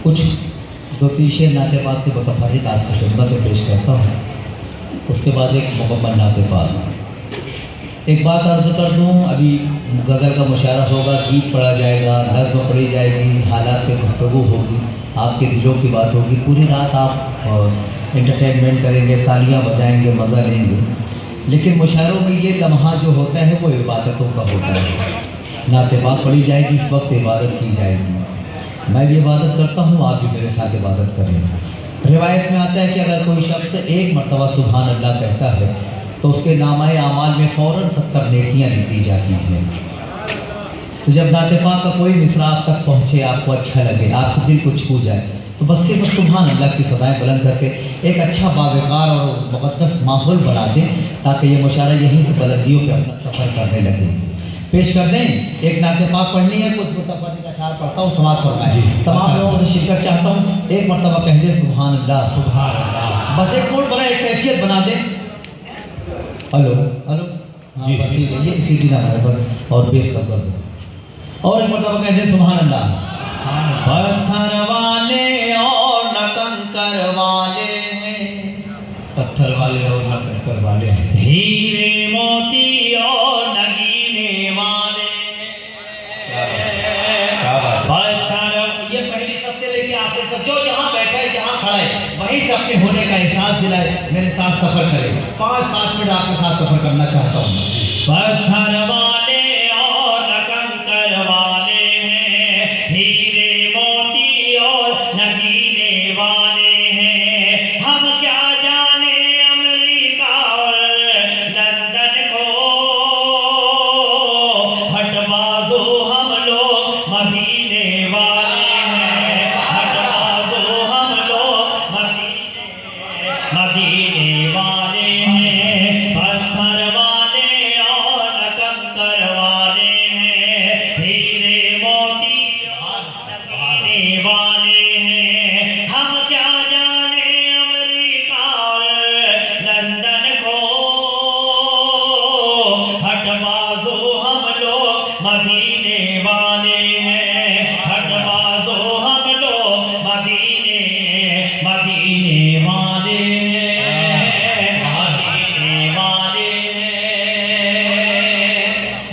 कुछ दो तीन शेर नाते पाक के मुतफर्रिक आपकी खिदमत में पेश करता हूँ, उसके बाद एक मुकम्मल नाते पाक। एक बात अर्ज़ कर दूँ, अभी गज़ल का मुशायरा होगा, गीत पढ़ा जाएगा, नज़्म पढ़ी जाएगी, हालात पे गुफ्तगू होगी, आपके दिलों की बात होगी, पूरी रात आप एंटरटेनमेंट करेंगे, तालियां बजाएंगे, मज़ा लेंगे। लेकिन मुशायरों में ये लम्हा जो होता है वो इबादतों का होता है। नाते पाक पढ़ी जाएगी, इस वक्त इबादत की जाएगी। मैं भी इबादत करता हूँ, आप भी मेरे साथ इबादत करें। रिवायत में आता है कि अगर कोई शख्स एक मरतबा सुभान अल्लाह कहता है तो उसके नामाए आमाल में फ़ौरन 70 नेकियाँ लिखी जाती हैं। तो जब नाते पाक का कोई मिसरा आप तक पहुँचे, आपको अच्छा लगे, आपके दिल को छू जाए, तो बस सिर्फ सुभान अल्लाह की सदाएँ बुलंद करके एक अच्छा बावकार और मुक़द्दस माहौल बना दें, ताकि ये मुशायरा यहीं से बुलंदियों पे अपना सफ़र करने लगे। पेश कर दें, एक नाते पाक पढ़नी है, कुछ मुतफर्रिक अशआर पढ़ता हूँ, समाअत फरमाएं। तमाम लोगों से शिरकत चाहता हूँ, एक मरतबा कह दें सुभान अल्लाह, सुभान अल्लाह। बस एक मूड बना, एक कैफियत बना दें। हेलो हेलो, हाँ ठीक है, ये इसी की नाम है बस, और पेश कर दो। और एक मरतबा कह दें सुभान अल्लाह। पत्थर वाले और न कंकर वाले हैं, पत्थर वाले और न कंकर वाले हैं, हीरे मोती और न गिने वाले हैं। पत्थर, ये पहली सबसे लेके आखिर तक जो जहाँ बैठा है, जहाँ खड़ा है, वहीं से अपने होने का एहसास दिलाए, मेरे साथ सफर करे। 5-7 मिनट आपके साथ सफर करना चाहता हूँ। पत्थर वाले और न कंकर वाले हैं, हीरे मोती और नगीने वाले हैं। हम क्या जाने अमेरिका और लंदन को, हटबाजो हम लोग मदीने वाले हैं, हटबाजो हम लोग मदीने वाले हैं। पत्थर वाले और न कंकर वाले हैं, हीरे मोती नगीने वाले हैं। हम क्या जाने अमेरिका और लंदन को, हटबाजो हम लोग मदीने वाले हैं, हटबाजो हम लोग मदीने मदीने वाले हैं, मदीने वाले हैं।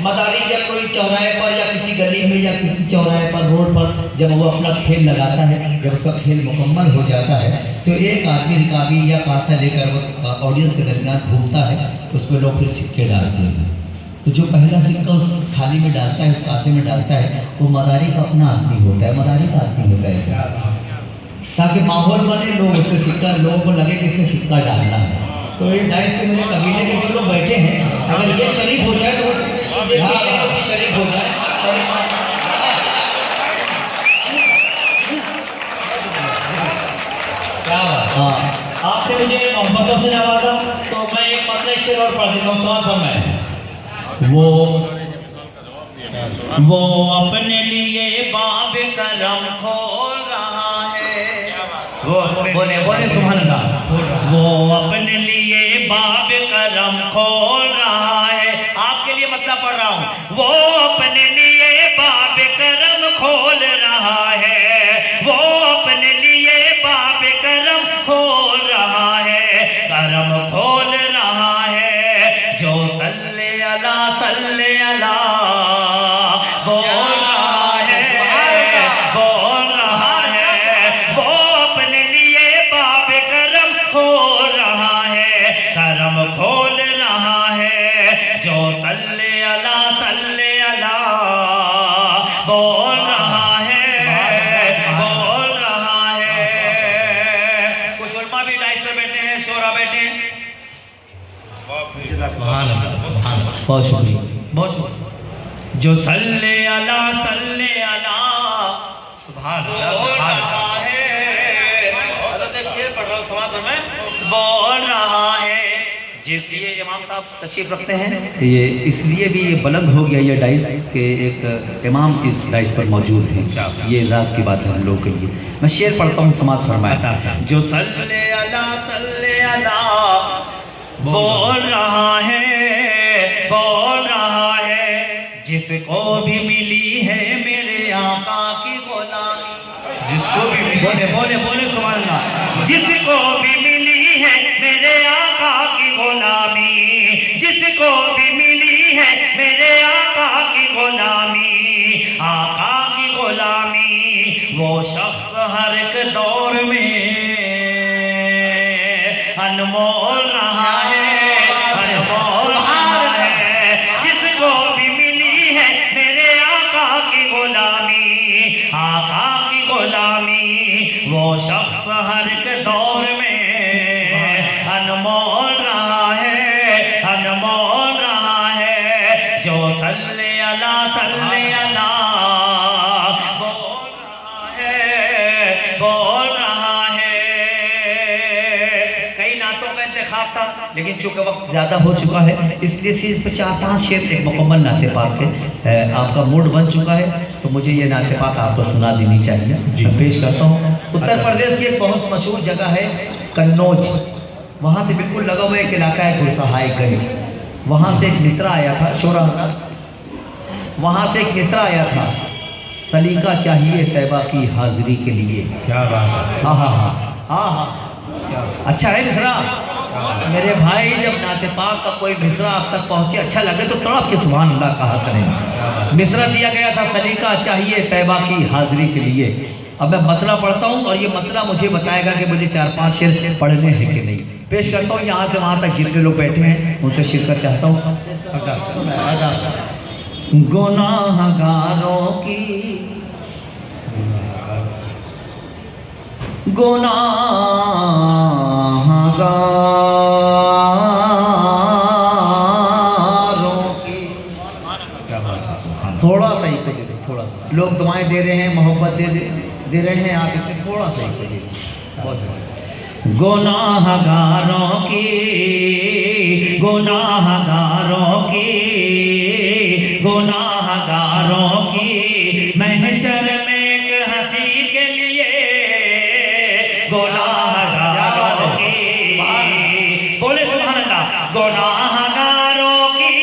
मदारी जब कोई चौराहे पर या किसी गली में या किसी चौराहे पर, रोड पर, जब वो अपना खेल लगाता है, जब उसका खेल मुकम्मल हो जाता है, तो एक आदमी रिकाबी या कांसा लेकर वो ऑडियंस के दरमियान घूमता है, उसमें लोग फिर सिक्के डालते हैं। तो जो पहला सिक्का उस थाली में डालता है, उस कांसे में डालता है, वो मदारी का अपना आदमी होता है, मदारी का आदमी होता है, ताकि माहौल बने, लोग उससे सिक्का, लोगों को लगे कि इसने सिक्का डालना है। तो ये डाइस के मेरे कबीले के जो लोग बैठे हैं, अगर ये शरीक हो जाए तो वो शरीक हो जाए। हाँ, आपने मुझे मोहब्बतों से नवाजा, तो मैं एक मतलब शेर और पढ़ देता हूँ, समाअत फरमाएं। वो अपने लिए बाब करम खोल रहा है, वो बोले सुभान अल्लाह। वो अपने लिए बाब करम खोल रहा है, आपके लिए मतलब पढ़ रहा हूँ। वो अपने लिए बाब करम खोल रहा है, वो अपने लिए बाब करम खोल रहा है, करम खोल रहा है, जो सल्ले अला बोल रहा है, बोल रहा है। वो अपने लिए बाब करम खोल रहा है, करम खोल रहा है, जो सल्ले अला बोल रहा है, बोल रहा है। कुछ उलमा भी डाइस पर बैठे हैं, शोरा बैठे हैं। बहुत शुक्रिया, बहुत शुक्रिया। जो सल्ले अला सुभान अल्लाह है, शेर पढ़ रहा हूँ, समाअत में बोल रहा है। जिसलिए इमाम साहब तशरीफ रखते हैं, ये इसलिए भी ये बुलंद हो गया ये डाइस के एक इमाम इस डाइस पर मौजूद हैं, ये एजाज़ की बात है हम लोग के लिए। मैं शेर पढ़ता हूँ, समाअत फरमाया। जो सल्ले अला बोल रहा है, बोल रहा है, जिसको भी मिली है मेरे आका की गुलामी। जिसको भी बोले बोले बोले सुभान अल्लाह। जिसको भी मिली है मेरे आका की गुलामी, जिसको भी मिली है मेरे आका की गुलामी, आका की गुलामी, वो शख्स हर एक दौर में अनमोल रहा है, अनमोल रहा है। जिसको भी मिली है मेरे आका की गुलामी, आका की गुलामी, वो शख्स हर एक दौर में अनमोल रहा है, अनमोल रहा है। जो सल्ले अला बोल रहा है, बोल रहा है। कई नातों का इंतखाब था, लेकिन चूंकि वक्त ज़्यादा हो चुका है इसलिए सिर्फ 4-5 शेर एक मुकम्मल नाते पाक के आपका मूड बन चुका है, तो मुझे ये नाते पाक आपको सुना देनी चाहिए। मैं पेश करता हूँ। उत्तर प्रदेश की एक बहुत मशहूर जगह है कन्नौज, वहाँ से बिल्कुल लगा हुआ एक इलाका है गुरसहायगंज। वहाँ से एक मिसरा आया था, शोरा वहाँ से एक मिसरा आया था, सलीका चाहिए तैबा की हाजिरी के लिए। क्या बात है। हाँ हाँ हाँ हाँ हाँ, अच्छा है मिसरा। मेरे भाई जब नाते पाक का कोई मिसरा आप तक पहुँचे अच्छा लगे तो तड़प के सुभान अल्लाह कहा करें। मिसरा दिया गया था, सलीका चाहिए तैबा की हाजिरी के लिए। अब मैं मतला पढ़ता हूँ और ये मतला मुझे बताएगा कि मुझे 4-5 शेर पढ़ने हैं कि नहीं। पेश करता हूँ यहाँ से वहाँ तक जितने लोग बैठे हैं उनसे शिरकत चाहता हूँ। गुनाहगारों की गुनाहगारों की, थोड़ा सा ही को दे दो, थोड़ा सा। लोग दुआएं दे रहे हैं, मोहब्बत दे रहे हैं, आप इसमें थोड़ा सा ही को दे दो। गुनाहगारों की, गुनाहगारों की, गुनाहगारों की महशर में एक हंसी के लिए, गुनाहगारों की, बोले सुभान अल्लाह। गुनाहगारों की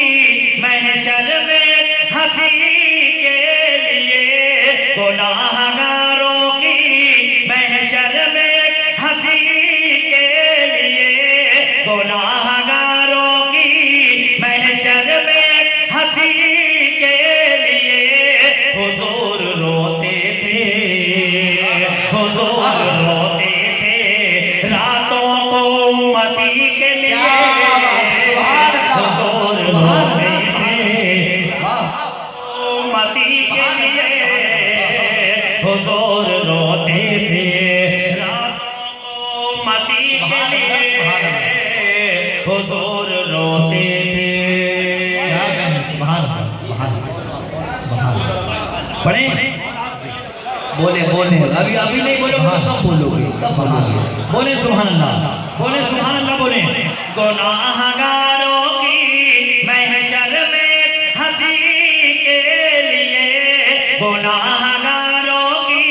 महशर में हंसी के लिए, गुनाहगारों की महशर में हंसी के लिए, गुनाहगारों की महशर में हंसी के लिए। हुजूर रोते थे, हुजूर रोते थे रातों को उम्मती के लिए। हुजूर रोते थे उम्मती के लिए, हुजूर रोते थे रातों को उम्मती के लिए, हुजूर रोते थे। पढ़े बोले बोले, अभी अभी नहीं बोलोगे तो कब बोलोगे, कब बोलोगे? बोले सुभान अल्लाह, बोले सुभान अल्लाह, बोले। गुनाहगारों की महशर में हंसी के लिए, गुनाहगारों की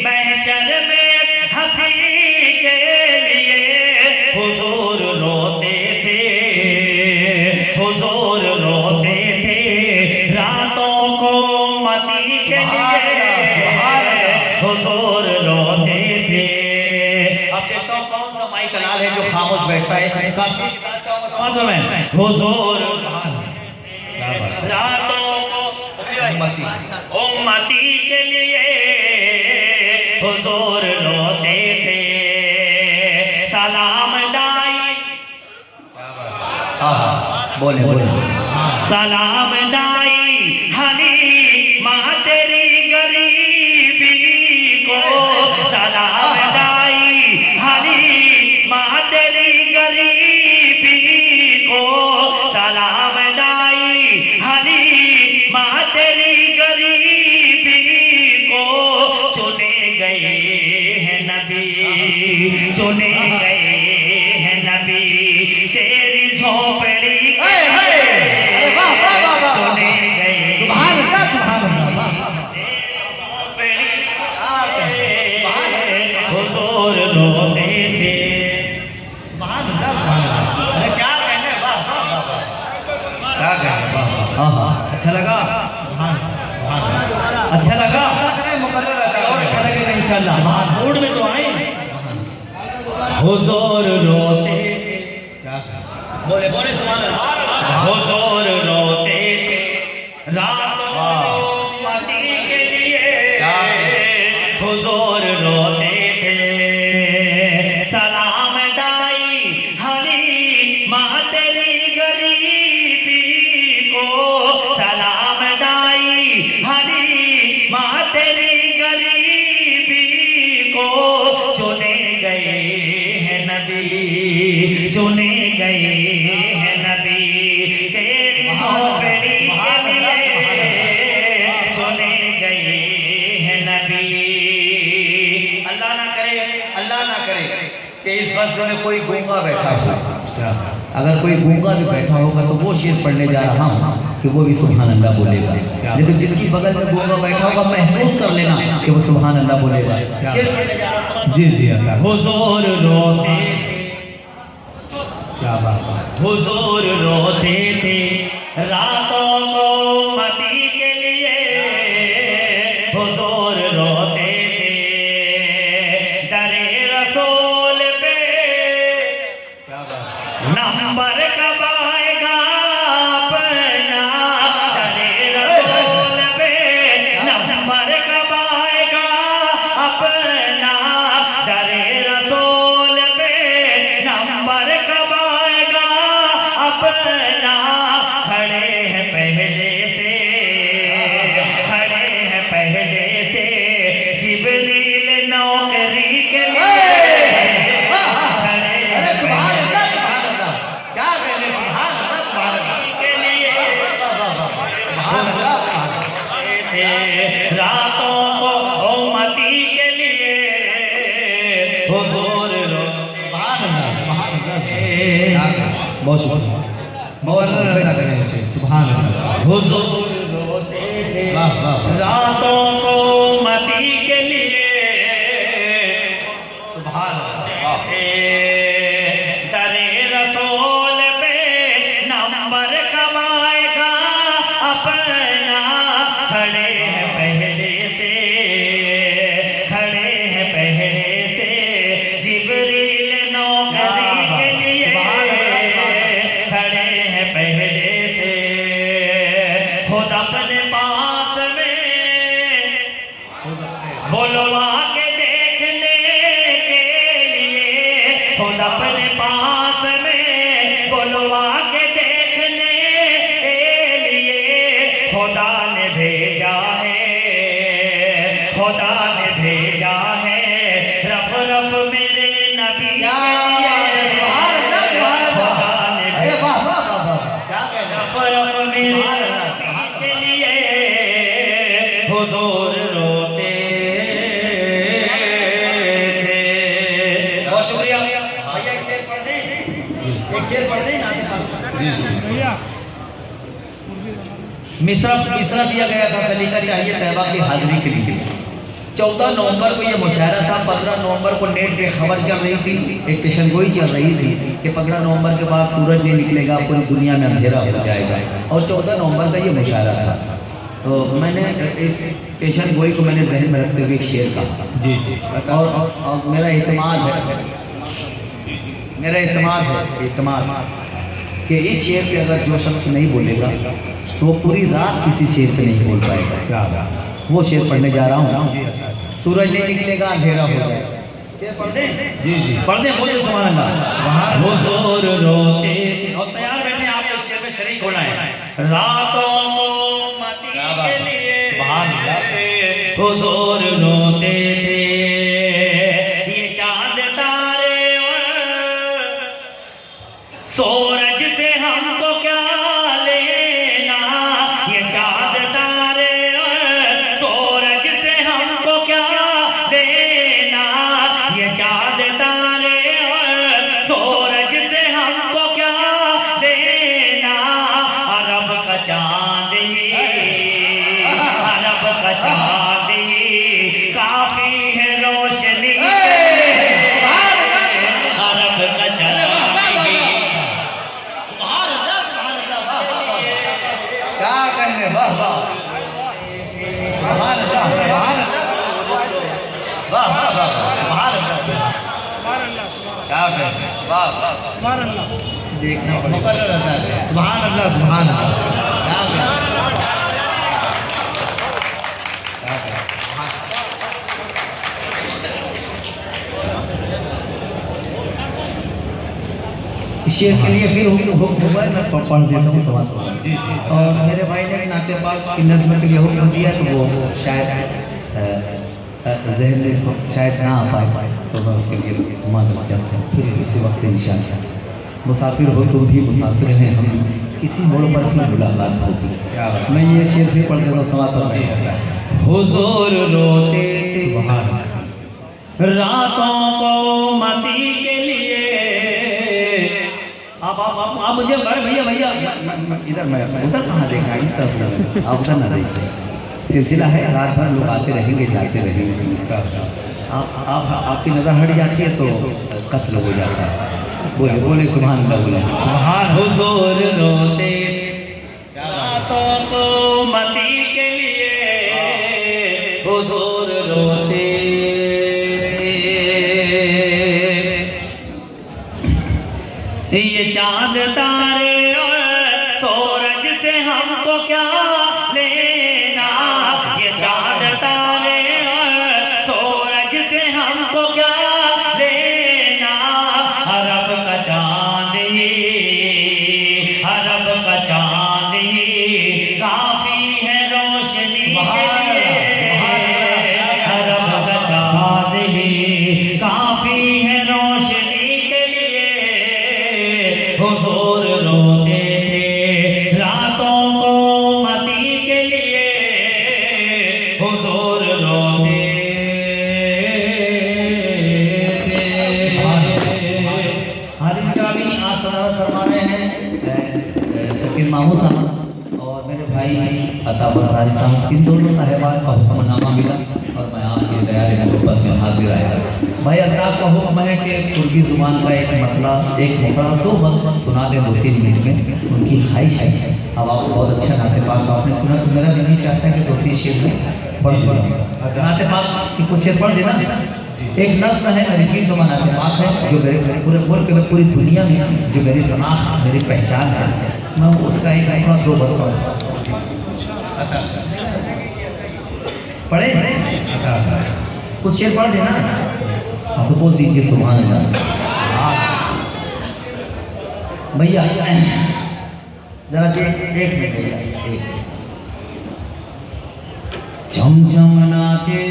महशर में हंसी के लिए। हुजूर रोते थे, हुजूर रोते थे रातों को उम्मती के लिए, हुजूर रोते थे। अब देखता हूँ कौन सा माई कलाल है जो खामोश बैठता है। काफी समझ में हुजूर रातों को उम्मती के लिए, हुजूर रोते थे। सलाम दाई, बोले बोले। सलाम दाई हनी माँ तेरी गरीबी को, सलाम दाई हनी माँ तेरी गरीबी को, सलाम दाई हनी माँ तेरी गरीबी को। चुने गए हैं नबी, चुने गए हैं नबी तेरी झोपड़ी के, चुने गए हुजूर रोते थे। अरे क्या कहने, क्या कहने, अच्छा लगा, अच्छा लगा। इंशाल्लाह। मूड में तो आए। हुजूर रोते थे, बोले बोले सुभान अल्लाह। हुजूर रोते थे रातों उम्मती के लिए, हुजूर रोते थे। सलाम दाई हली माँ तेरी गरीबी को, सलाम दाई हली माँ तेरी गरीबी को। चुने गए हैं नबी, चुने गए हैं नबी तेरी झोपड़ी के लिए, चुने गए हैं नबी। अल्लाह ना करे, अल्लाह ना करे कि इस बस में कोई गूंगा बैठा हो। अगर कोई गूंगा भी बैठा होगा तो वो शेर पढ़ने जा रहा हूँ कि वो भी सुभान अल्लाह बोलेगा। नहीं तो जिसकी बगल में गूंगा बैठा होगा महसूस कर लेना कि वो सुभान अल्लाह बोलेगा। शेर पढ़ने जा रहा हूँ। जी जी अल्लाह। हुजूर रोते थे, क्या बात, हुजूर रोते थे रातों को उम्मती के लिए, हुजूर रोते थे। दरे रसूल पे नंबर कब आएगा अपना, दरे रसूल पे नंबर कब आएगा अपना, दरे रसूल पे नंबर कब आएगा अपना। खड़े हैं पहले से, खड़े हैं पहले से जिब्रील नौकरी के लिए, खड़े हैं क्या कहने के लिए थे रातों को उम्मती के लिए, हुजूर रोते। बहुत शुक्रिया, बहुत शुक्रिया। सुभान अल्लाह। हुजूर रोते थे रातों को उम्मती के लिए, सुभान अल्लाह। दरे रसूल पे नंबर कब आएगा अपना। खड़े हैं पहले से, खड़े हैं पहले से जिब्रील नौकरी के लिए, खड़े हैं पहले से। खुद अपने पास में बुलवा के देखने के लिए, खुद अपने पास में बुलवा के देखने के लिए खुदा ने भेजा है, खुदा ने भेजा है रफ रफ मेरे नबी के लिए, खुदा ने भेजा रफ रफ मेरे नबी के लिए। हुजूर रोते थे। बहुत शुक्रिया भैया। एक शेर पढ़ दें, एक शेर पढ़ दें ना। मिसरा दिया गया था सलीका चाहिए तैयबा की हाजिरी के लिए। 14 नवंबर को ये मुशायरा था। 15 नवंबर को नेट पे खबर चल रही थी, एक पेशन गोई चल रही थी कि 15 नवंबर के बाद सूरज नहीं निकलेगा, पूरी दुनिया में अंधेरा हो जाएगा, और 14 नवंबर का ये मुशायरा था। तो मैंने इस पेशन गोई को मैंने जहन में रखते हुए एक शेर कहा। जी जी। और मेरा एतमाद है, मेरा एतमाद कि इस शेर पे अगर जो शख्स नहीं बोलेगा तो वो पूरी रात किसी शेर पे नहीं बोल पाएगा। क्या वो शेर पढ़ने जा रहा हूँ। सूरज नहीं निकलेगा, अंधेरा हो जाएगा। शेर पढ़ दे। जी जी पढ़ दे, बोल दे सुभान अल्लाह। हुजूर रोते थे, और तैयार बैठे आपको इस शेर में शरीक होना है। रातों को उम्मती के लिए, सुभान अल्लाह। हुजूर रोते थे, ये चांद तारे सूरज से हमको क्या लेना, ये चांद तारे सूरज से हमको क्या देना, ये चांद तारे सूरज से हमको क्या देना। अरब का चांद ही, अरब का चांद ही काफी देखना मुकर्रर रहता है। सुभान अल्लाह सुभान अल्लाह। शेर के लिए फिर हुक्म हुआ है, मैं पढ़ देता हूँ सवाल। और मेरे भाई ने नाते पाक की नज़्म के लिए हुक्म दिया तो वो शायद जहन में इस वक्त शायद ना आ पाए, तो मैं उसके लिए माजरत चाहता हूँ। फिर इसी वक्त इंशाअल्लाह मुसाफिर हो तुम भी मुसाफिर हैं हम, किसी मोड़ पर फिर मुलाकात होगी। मैं ये शेर भी पढ़ देता हूँ सवाल पर। हुजूर रोते थे रातों को मती के लिए। आप मुझे अरे भैया इधर मैं उधर कहाँ देखा, इस तरफ आप उधर ना देखिए। सिलसिला है, रात भर लोग आते रहेंगे जाते रहेंगे। आप आपकी नज़र हट जाती है तो कत्ल हो जाता है। बोले बोले सुभान अल्लाह, बोले सुभान। हुजूर रोते रातों को मती के लिए, हुजूर रोते थे। ये चांद तारे और सूरज से हमको क्या लेना, ये चांद तारे और सूरज से हमको क्या लेना। अरब का चांद ही, अरब का चांद ही काफी है रोशनी के लिए। अरब का चांद ही काफी है रोशनी के लिए। हुजूर रोते थे रातों को मती के लिए, हुजूर रोते थे। हाजिर ग्रामी आज सदारत फरमा रहे हैं शकील मामू साहब और मेरे भाई अता बंसारी साहब। इन दोनों साहिबान का हुक्मनामा मिला और मैं आपके दयाल मोहब्बत में हाजिर आया। भाई अल्ताफ का हुक्म है कि कुर्दी ज़ुबान का एक मतलब एक मुखड़ा दो बंद सुना दें 2-3 मिनट में, उनकी ख्वाहिश है। अब आप बहुत अच्छा नाते पाक आपने सुना तो मेरा दिल चाहता है कि 2-3 शेर में पढ़ देना। नाते पाक की कुछ शेर पढ़ देना। एक नज़्म है मेरी की तो नाते पाक है, जो मेरे पूरे मुल्क में पूरी दुनिया में जो मेरी शनाख्त मेरी पहचान है, मैं उसका एक मुखड़ा 2 बंद पढ़े। कुछ शेर पढ़ देना, आप तो बोल दीजिए सुभान अल्लाह। भैया जरा जी एक मिनट भैया, एक झमझम नाचे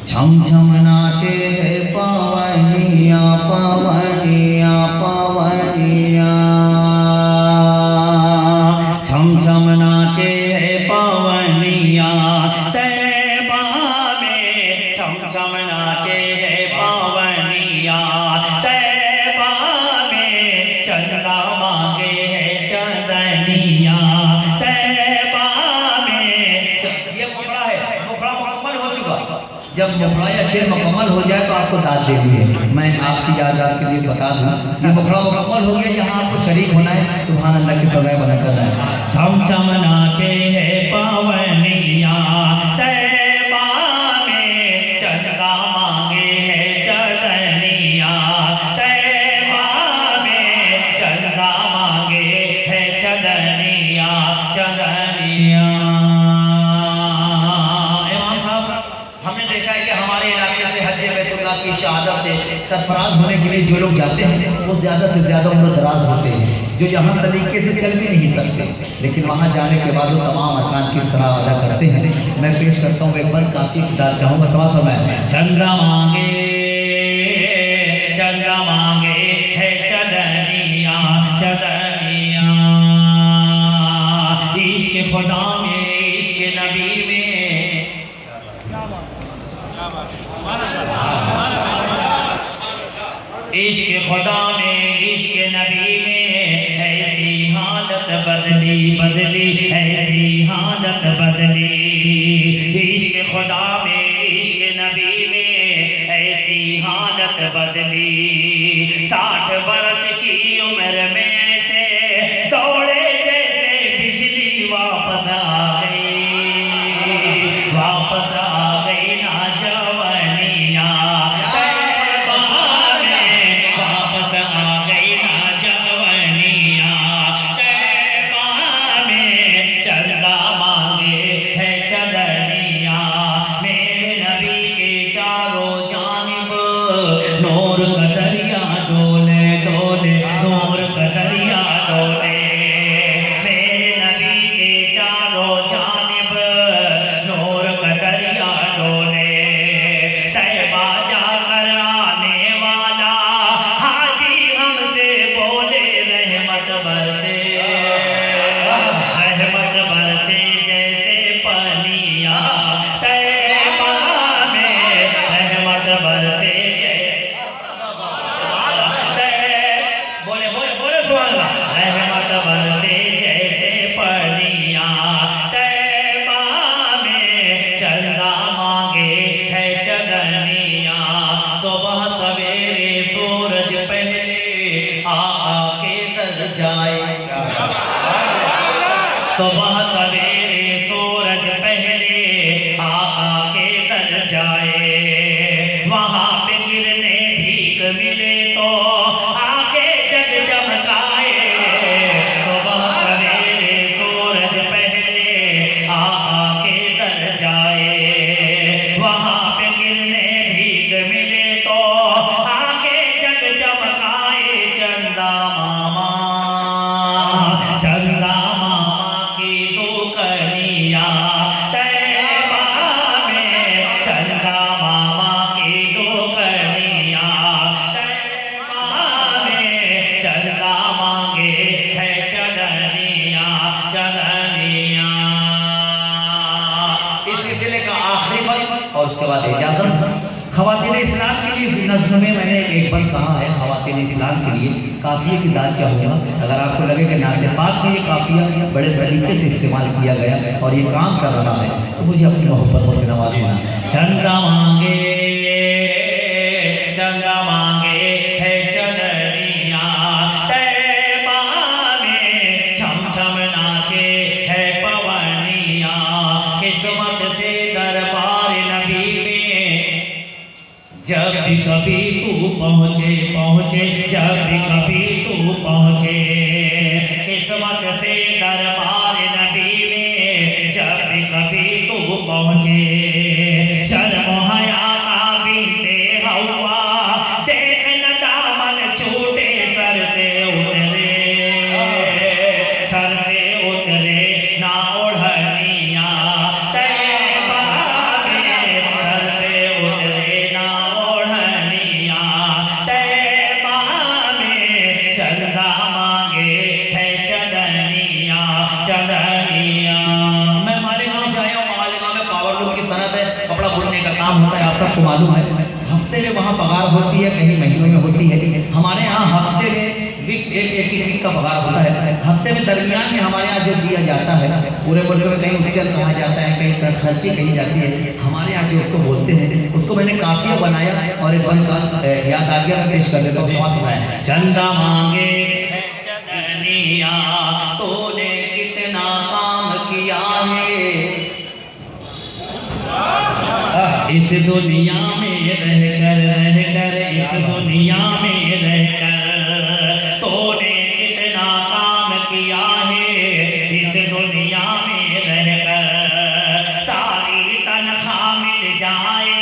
झमझम नाचे पावनिया पावनिया पावनिया। झमझम नाचे पावनिया तैबा में, झमझम नाचे पावनिया तैबा में। चंदा मांगे है चंदनिया तैबा में। ये मुखड़ा है, मुखड़ा मुकम्मल हो चुका। जब मुखड़ा या शेर मुकम्मल हो जाए तो आपको दाद देनी है। मैं आपकी याददाश्त के लिए बता दूं, ये मुखड़ा मुकम्मल हो गया, यहाँ आपको शरीक होना है, सुभान अल्लाह की सजाए बना करना है। झमझम नाचे है पावनिया तैबा में। चंदा मांगे है चंदनिया तैबा में। चंदा मांगे है चंदनिया चंदनिया। हमने देखा है कि हमारे इलाके से हज बैतुल्लाह की शहादत से सरफराज होने के लिए जो लोग जाते हैं वो ज़्यादा से ज़्यादा उम्र दराज होते हैं, जो यहाँ सलीके से चल भी नहीं सकते, लेकिन वहाँ जाने के बाद वो तमाम अरकान किस तरह अदा करते हैं। मैं पेश करता हूँ एक बार काफ़ी किताब चाहूँगा सवाल फरमाया। चंदा मांगे है चदनिया चदनिया। इश्क खुदा में इश्क नबी में, इश्क खुदा में इश्क नबी में। ऐसी हालत बदली बदली, ऐसी हालत बदली। इश्क खुदा में इश्क नबी में ऐसी हालत बदली। 60 बरस की उम्र में ऐसे दौड़े जैसे बिजली वापस रहमत बरसे जैसे पनिया, तैबा में चंदा मांगे है चंदनिया। सुबह सवेरे सूरज पहले आका के दर जाएगा, सुबह सवेरे सूरज पहले आका के दर जाए। वहाँ पे गिरने भीख मिले तो आके जग चमकाए। सुबह सवेरे सूरज पहले आका के दर जाए। वहाँ पे गिरने भीख मिले तो आके जग चमकाए। चंदा मामा, चंदा मामा की दुकनिया, तैबा में चंदा मामा की दुकनिया, तैबा में चंदा मांगे है चंदनिया, चंदनिया। इस सिलसिले का आखिरी बंद और उसके बाद इजाजत। ख़वातीन इस्लाम के लिए इस नज़्म में मैंने एक बंद कहा है ख़वातीन इस्लाम के लिए। काफ़िए की दाद चाहूँगा, अगर आपको लगे कि नाते पाक में ये काफ़िया बड़े सलीके से इस्तेमाल किया गया और ये काम कर रहा है तो मुझे अपनी मोहब्बतों से नवाज देना। चंदा मांगे, चंदा मांगे है चंदनिया, तैबा में छम छम नाचे है पवनिया। किस्मत से दरबार नबी में जब भी कभी तू पहुँचे, पहुँचे जब भी कभी तू पहुँचे। किस्मत से दरबार नबी में जब भी कभी तू पहुँचे। शर्म हया का बीते हवा, देख न दामन छूटे सर से उतरे, सर से उतरे ना ओढ़निया, तैबा में सर से उतरे ना ओढ़निया, तैबा में चंदा मांगे है चंदनिया, चंदनिया। मैं मालेगांव से आया हूँ। मालेगांव में पावर लूम की सनत है, कपड़ा बुनने का काम होता है, आप सबको मालूम है। हफ्ते में वहाँ पगार होती है, कहीं महीनों में होती है। हमारे यहाँ हफ्ते में एक वीक का पगार होता है। हफ्ते में दरमियान में हमारे यहाँ जो दिया जाता है, पूरे मुल्क में कहीं उच्चल कहा जाता है, कहीं खर्ची कही जाती है, हमारे यहाँ जो उसको बोलते हैं उसको मैंने काफिया बनाया और एक बंद का याद आ गया, मैं पेश कर देता हूँ। समाप्त बनाया। चंदा मांगे है चंदनिया, तूने कितना काम किया है इस दुनिया में रहकर, रहकर इस दुनिया में रहकर। तूने कितना काम किया है इस दुनिया में रहकर। सारी तनख्वाह मिल जाए